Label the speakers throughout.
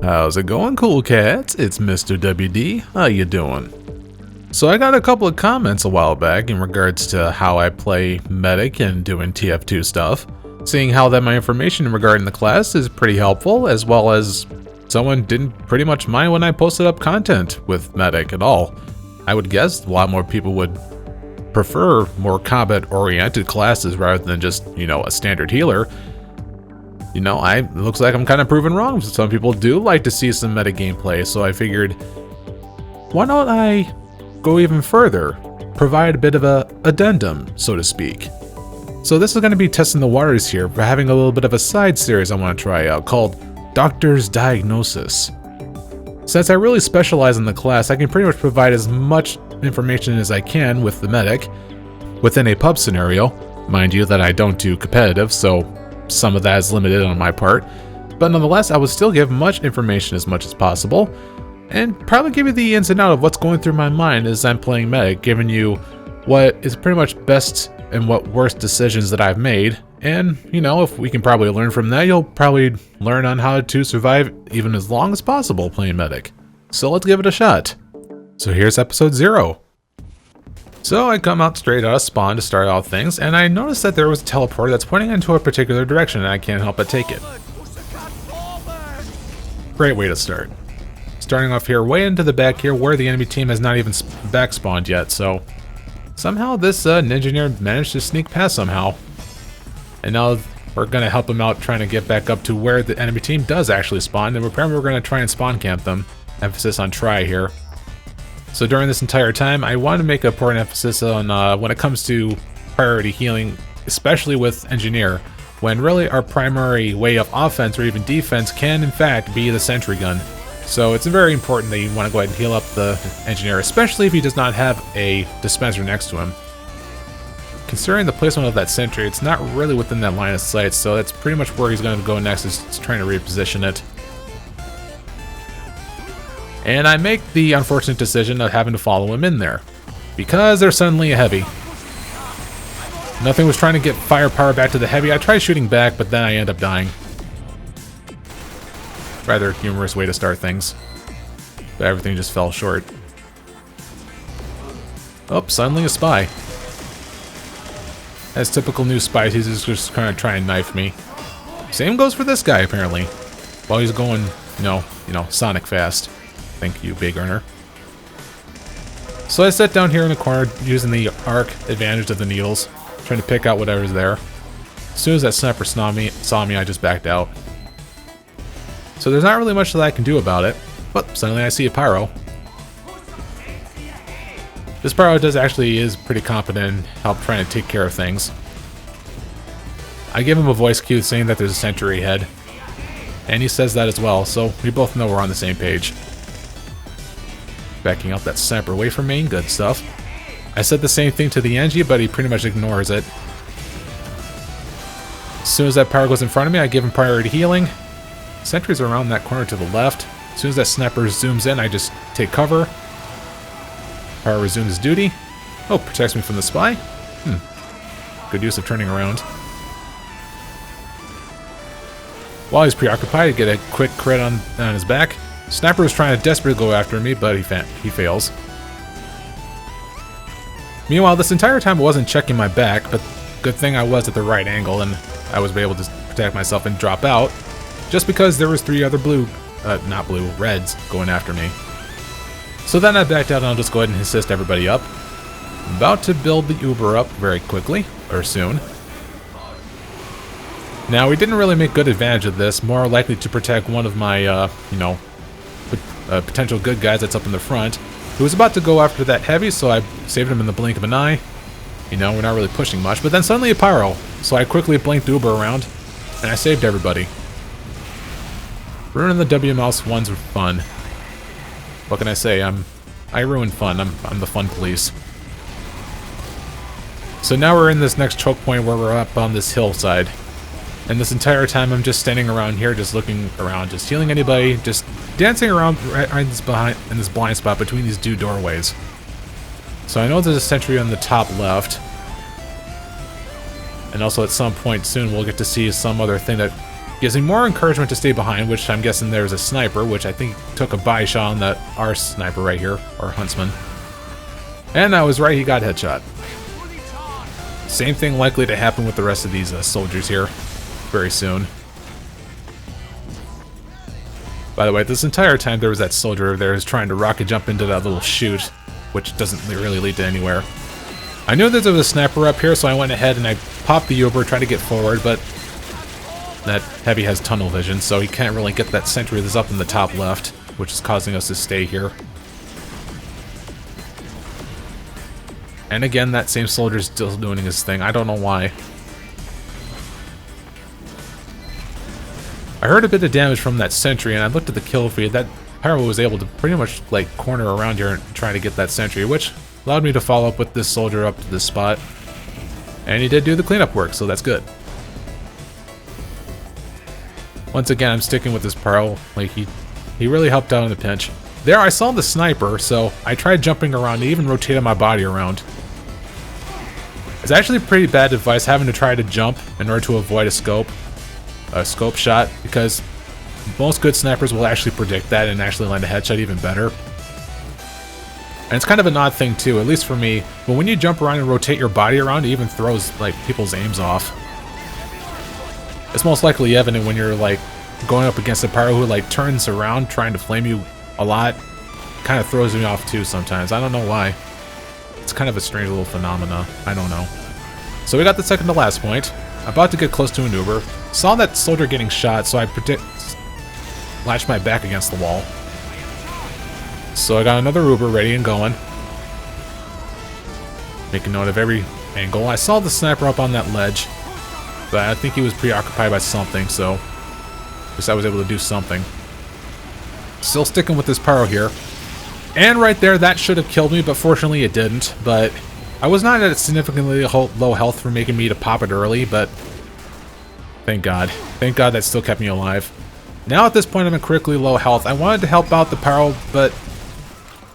Speaker 1: How's it going, cool cats? It's Mr. WD. How you doing? So I got a couple of comments a while back in regards to how I play medic and doing TF2 stuff, seeing how that my information regarding the class is pretty helpful, as well as someone didn't pretty much mind when I posted up content with medic at all. I would guess a lot more people would prefer more combat-oriented classes rather than just, a standard healer. It looks like I'm kind of proven wrong. Some people do like to see some meta gameplay, so I figured, why don't I go even further, provide a bit of a addendum, so to speak. So this is going to be testing the waters here for having a little bit of a side series I want to try out called Doctor's Diagnosis. Since I really specialize in the class, I can pretty much provide as much information as I can with the medic within a pub scenario. Mind you that I don't do competitive, so some of that is limited on my part, but nonetheless, I would still give much information as much as possible, and probably give you the ins and outs of what's going through my mind as I'm playing medic, giving you what is pretty much best and what worst decisions that I've made, and, if we can probably learn from that, you'll probably learn on how to survive even as long as possible playing medic. So let's give it a shot. So here's episode 0. So I come out straight out of spawn to start out things, and I noticed that there was a teleporter that's pointing into a particular direction, and I can't help but take it. Great way to start. Starting off here, way into the back here, where the enemy team has not even back spawned yet, so somehow this Ninja managed to sneak past somehow. And now we're going to help him out trying to get back up to where the enemy team does actually spawn, and apparently we're going to try and spawn camp them. Emphasis on try here. So during this entire time, I want to make an important emphasis on when it comes to priority healing, especially with Engineer, when really our primary way of offense or even defense can in fact be the sentry gun. So it's very important that you want to go ahead and heal up the Engineer, especially if he does not have a dispenser next to him. Considering the placement of that sentry, it's not really within that line of sight, so that's pretty much where he's going to go next, is trying to reposition it. And I make the unfortunate decision of having to follow him in there, because there's suddenly a heavy. Nothing was trying to get firepower back to the heavy. I tried shooting back, but then I end up dying. Rather humorous way to start things, but everything just fell short. Oh, suddenly a spy. As typical new spies, he's just kind of trying to knife me. Same goes for this guy, apparently. While he's going, Sonic fast. Thank you, Big Earner. So I sat down here in the corner using the arc advantage of the needles, trying to pick out whatever's there. As soon as that sniper saw me, I just backed out. So there's not really much that I can do about it, but suddenly I see a pyro. This pyro is pretty competent in help trying to take care of things. I give him a voice cue saying that there's a sentry ahead, and he says that as well, so we both know we're on the same page. Backing up that sniper away from me, good stuff. I said the same thing to the Engie, but he pretty much ignores it. As soon as that pyro goes in front of me, I give him priority healing. Sentries are around that corner to the left. As soon as that sniper zooms in, I just take cover. Pyro resumes his duty. Oh, protects me from the spy. Good use of turning around. While he's preoccupied, I get a quick crit on his back. Sniper is trying to desperately go after me, but he fails. Meanwhile, this entire time I wasn't checking my back, but good thing I was at the right angle and I was able to protect myself and drop out, just because there was 3 other reds going after me. So then I backed out and I'll just go ahead and assist everybody up. I'm about to build the Uber up very quickly, or soon. Now, we didn't really make good advantage of this, more likely to protect one of my, potential good guys that's up in the front, who was about to go after that heavy, so I saved him in the blink of an eye. We're not really pushing much, but then suddenly a pyro, so I quickly blinked Uber around, and I saved everybody. Ruining the W mouse ones were fun. What can I say? I ruin fun. I'm the fun police. So now we're in this next choke point where we're up on this hillside. And this entire time I'm just standing around here, just looking around, just healing anybody, just dancing around right in this blind spot between these 2 doorways. So I know there's a sentry on the top left. And also at some point soon we'll get to see some other thing that Gives me more encouragement to stay behind, which I'm guessing there's a sniper, which I think took a body shot on that our sniper right here, our huntsman. And I was right, he got headshot. Same thing likely to happen with the rest of these soldiers here very soon. By the way, this entire time there was that soldier over there who's trying to rocket jump into that little chute, which doesn't really lead to anywhere. I knew that there was a sniper up here, so I went ahead and I popped the Uber, tried to get forward, but that heavy has tunnel vision, so he can't really get that sentry that's up in the top left, which is causing us to stay here. And again, that same soldier's still doing his thing. I don't know why. I heard a bit of damage from that sentry, and I looked at the kill feed. That pyro was able to pretty much like corner around here and try to get that sentry, which allowed me to follow up with this soldier up to this spot. And he did do the cleanup work, so that's good. Once again, I'm sticking with this pyro. Like he really helped out in the pinch. There, I saw the sniper, so I tried jumping around. He even rotated my body around. It's actually pretty bad advice having to try to jump in order to avoid a scope shot, because most good snipers will actually predict that and actually land a headshot even better. And it's kind of an odd thing too, at least for me, but when you jump around and rotate your body around, it even throws like people's aims off. It's most likely evident when you're like going up against a pyro who like turns around trying to flame you a lot. Kind of throws me off too sometimes. I don't know why. It's kind of a strange little phenomena. I don't know. So we got the second to last point. About to get close to an Uber. Saw that soldier getting shot, so I latched my back against the wall. So I got another Uber ready and going. Making note of every angle. I saw the sniper up on that ledge, but I think he was preoccupied by something, so at least I was able to do something. Still sticking with this pyro here. And right there, that should have killed me, but fortunately it didn't. But I was not at significantly low health for making me to pop it early, but thank God. Thank God that still kept me alive. Now at this point I'm in critically low health. I wanted to help out the pyro, but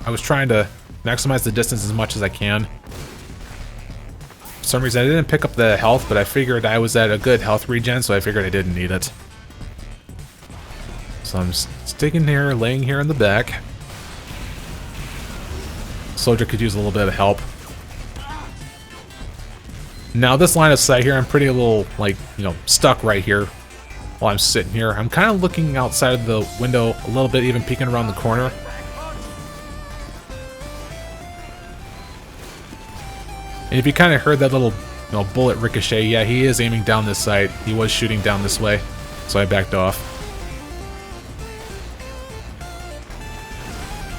Speaker 1: I was trying to maximize the distance as much as I can. For some reason I didn't pick up the health, but I figured I was at a good health regen, so I figured I didn't need it. So I'm sticking here, laying here in the back. Soldier could use a little bit of help. Now this line of sight here, I'm pretty a little, like, you know, stuck right here while I'm sitting here. I'm kind of looking outside of the window a little bit, even peeking around the corner. And if you kind of heard that little, you know, bullet ricochet, yeah, he is aiming down this side. He was shooting down this way, so I backed off.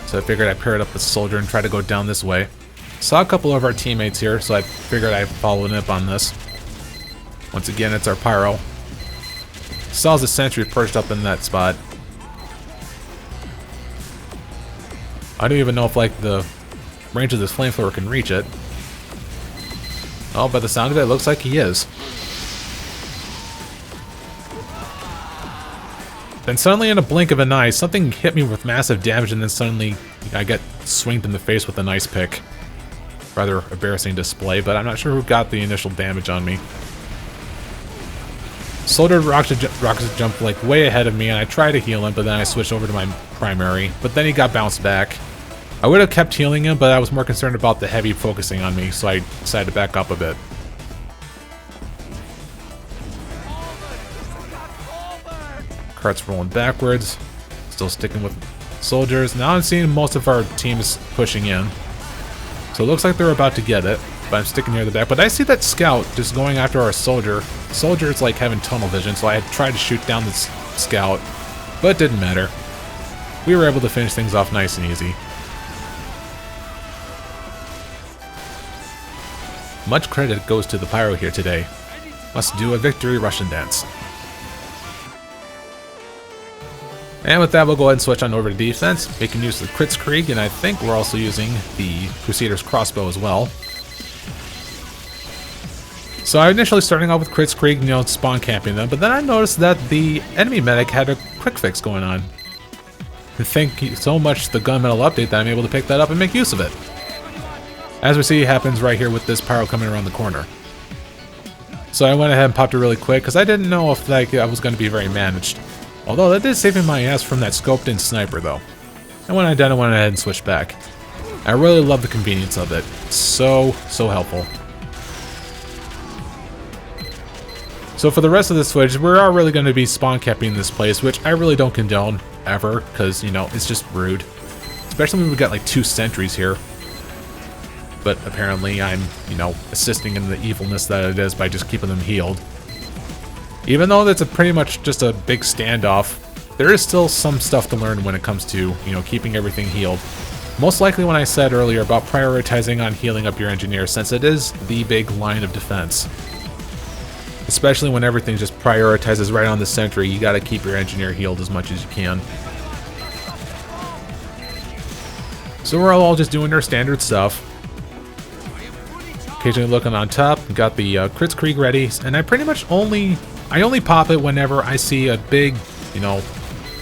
Speaker 1: So I figured I'd pair it up with the soldier and try to go down this way. Saw a couple of our teammates here, so I figured I'd follow up on this. Once again, it's our pyro. Saw the sentry perched up in that spot. I don't even know if like the range of this flamethrower can reach it. Oh, by the sound of it, it looks like he is. Then suddenly in a blink of an eye, something hit me with massive damage, and then suddenly I get swinged in the face with an ice pick. Rather embarrassing display, but I'm not sure who got the initial damage on me. Soldier rocket jumped like way ahead of me, and I tried to heal him, but then I switched over to my primary. But then he got bounced back. I would have kept healing him, but I was more concerned about the heavy focusing on me, so I decided to back up a bit. Cart's rolling backwards. Still sticking with soldiers. Now I'm seeing most of our teams pushing in. So it looks like they're about to get it, but I'm sticking near the back. But I see that scout just going after our soldier. Soldier is like having tunnel vision, so I had tried to shoot down this scout, but it didn't matter. We were able to finish things off nice and easy. Much credit goes to the pyro here today. Must do a victory Russian dance. And with that, we'll go ahead and switch on over to defense, making use of the Kritzkrieg, and I think we're also using the Crusader's crossbow as well. So I initially starting off with Kritzkrieg, you know, spawn camping them, but then I noticed that the enemy medic had a quick fix going on. And thank you so much to the gunmetal update that I'm able to pick that up and make use of it. As we see, it happens right here with this pyro coming around the corner. So I went ahead and popped it really quick because I didn't know if like I was going to be very managed. Although that did save me my ass from that scoped in sniper though. And when I did, I went ahead and switched back. I really love the convenience of it. So helpful. So for the rest of the switch, we are really going to be spawn capping this place, which I really don't condone ever, because, you know, it's just rude. Especially when we've got like 2 sentries here. But apparently I'm, you know, assisting in the evilness that it is by just keeping them healed. Even though that's pretty much just a big standoff, there is still some stuff to learn when it comes to, you know, keeping everything healed. Most likely when I said earlier about prioritizing on healing up your engineer, since it is the big line of defense. Especially when everything just prioritizes right on the sentry, you gotta keep your engineer healed as much as you can. So we're all just doing our standard stuff. Occasionally looking on top, got the Kritzkrieg ready, and I pretty much only pop it whenever I see a big, you know,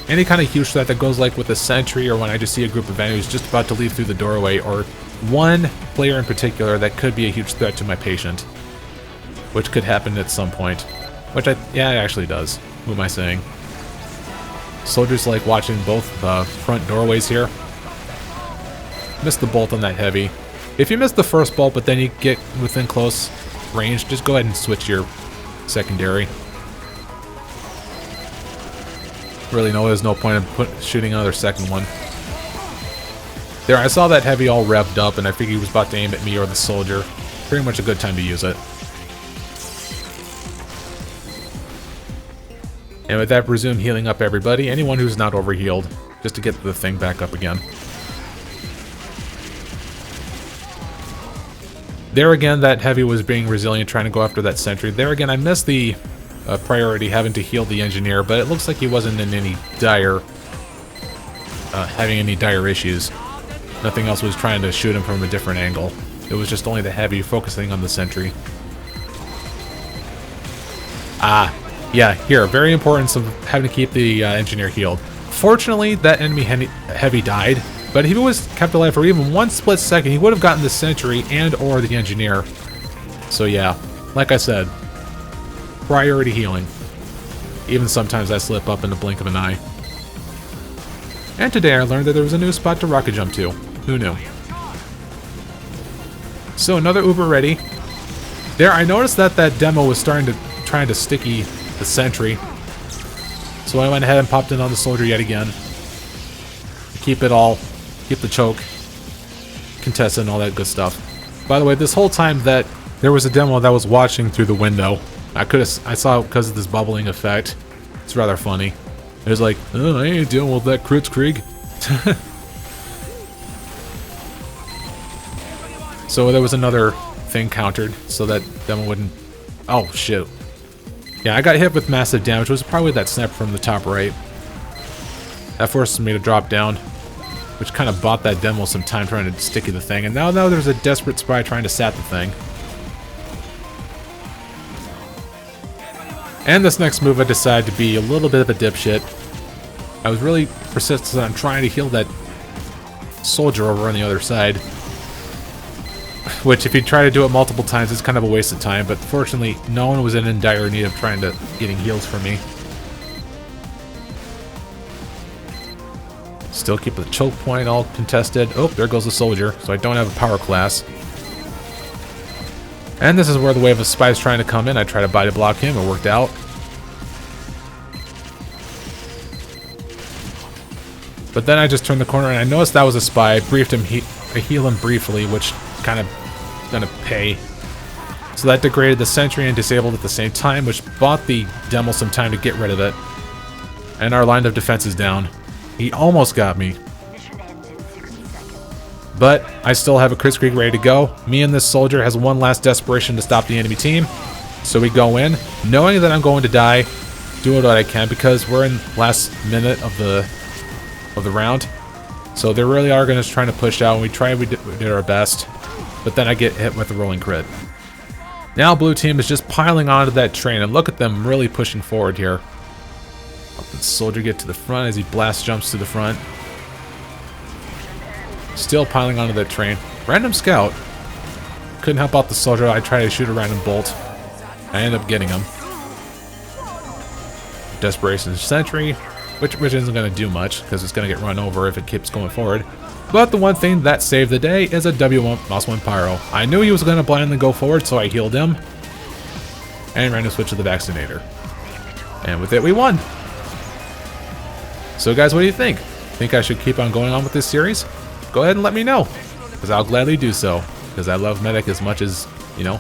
Speaker 1: any kind of huge threat that goes like with a sentry, or when I just see a group of enemies just about to leave through the doorway, or one player in particular that could be a huge threat to my patient. Which could happen at some point. Which yeah, it actually does. Who am I saying? Soldiers like watching both front doorways here. Missed the bolt on that heavy. If you miss the first bolt, but then you get within close range, just go ahead and switch your secondary. Really, there's no point in shooting another second one. There, I saw that heavy all revved up, and I figured he was about to aim at me or the soldier. Pretty much a good time to use it. And with that, resume healing up everybody, anyone who's not overhealed, just to get the thing back up again. There again, that heavy was being resilient, trying to go after that sentry. There again, I missed the priority having to heal the engineer, but it looks like he wasn't in any dire, having any dire issues. Nothing else was trying to shoot him from a different angle. It was just only the heavy focusing on the sentry. Yeah, here, very important of having to keep the engineer healed. Fortunately, that enemy heavy died, but if he was kept alive for even 1 split second, he would have gotten the sentry and or the engineer. So yeah, like I said, priority healing. Even sometimes I slip up in the blink of an eye. And today I learned that there was a new spot to rocket jump to. Who knew? So another Uber ready. There, I noticed that that demo was trying to sticky the sentry. So I went ahead and popped in on the soldier yet again. Keep the choke contested and all that good stuff. By the way, this whole time that there was a demo that was watching through the window, I saw it because of this bubbling effect. It's rather funny. It was like, oh, I ain't dealing with that Kritzkrieg. So there was another thing countered, so that demo wouldn't... Oh, shoot. Yeah, I got hit with massive damage. It was probably that snap from the top right. That forced me to drop down, which kind of bought that demo some time trying to sticky the thing. And now there's a desperate spy trying to sat the thing. And this next move I decided to be a little bit of a dipshit. I was really persistent on trying to heal that soldier over on the other side. Which, if you try to do it multiple times, it's kind of a waste of time, but fortunately, no one was in dire need of getting heals for me. Still keep the choke point all contested. Oh, there goes the soldier, so I don't have a power class. And this is where the wave of spies trying to come in. I try to body block him, it worked out. But then I just turned the corner and I noticed that was a spy. I briefed him, I heal him briefly, which kind of gonna pay. So that degraded the sentry and disabled at the same time, which bought the demo some time to get rid of it. And our line of defense is down. He almost got me. But I still have a Kritzkrieg ready to go. Me and this soldier has one last desperation to stop the enemy team. So we go in, knowing that I'm going to die, doing what I can because we're in last minute of the round. So they really are going to try to push out, and we did our best. But then I get hit with a rolling crit. Now blue team is just piling onto that train, and look at them really pushing forward here. Help the soldier get to the front as he blast jumps to the front. Still piling onto that train. Random scout. Couldn't help out the soldier. I tried to shoot a random bolt. I end up getting him. Desperation Sentry, which isn't going to do much, because it's going to get run over if it keeps going forward. But the one thing that saved the day is a W1 Mouse 1 Pyro. I knew he was going to blindly go forward, so I healed him. And ran to switch to the Vaccinator. And with it, we won! So guys, what do you think? Think I should keep on going on with this series? Go ahead and let me know, because I'll gladly do so. Because I love Medic as much as, you know,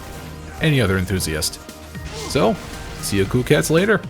Speaker 1: any other enthusiast. So, see you cool cats later.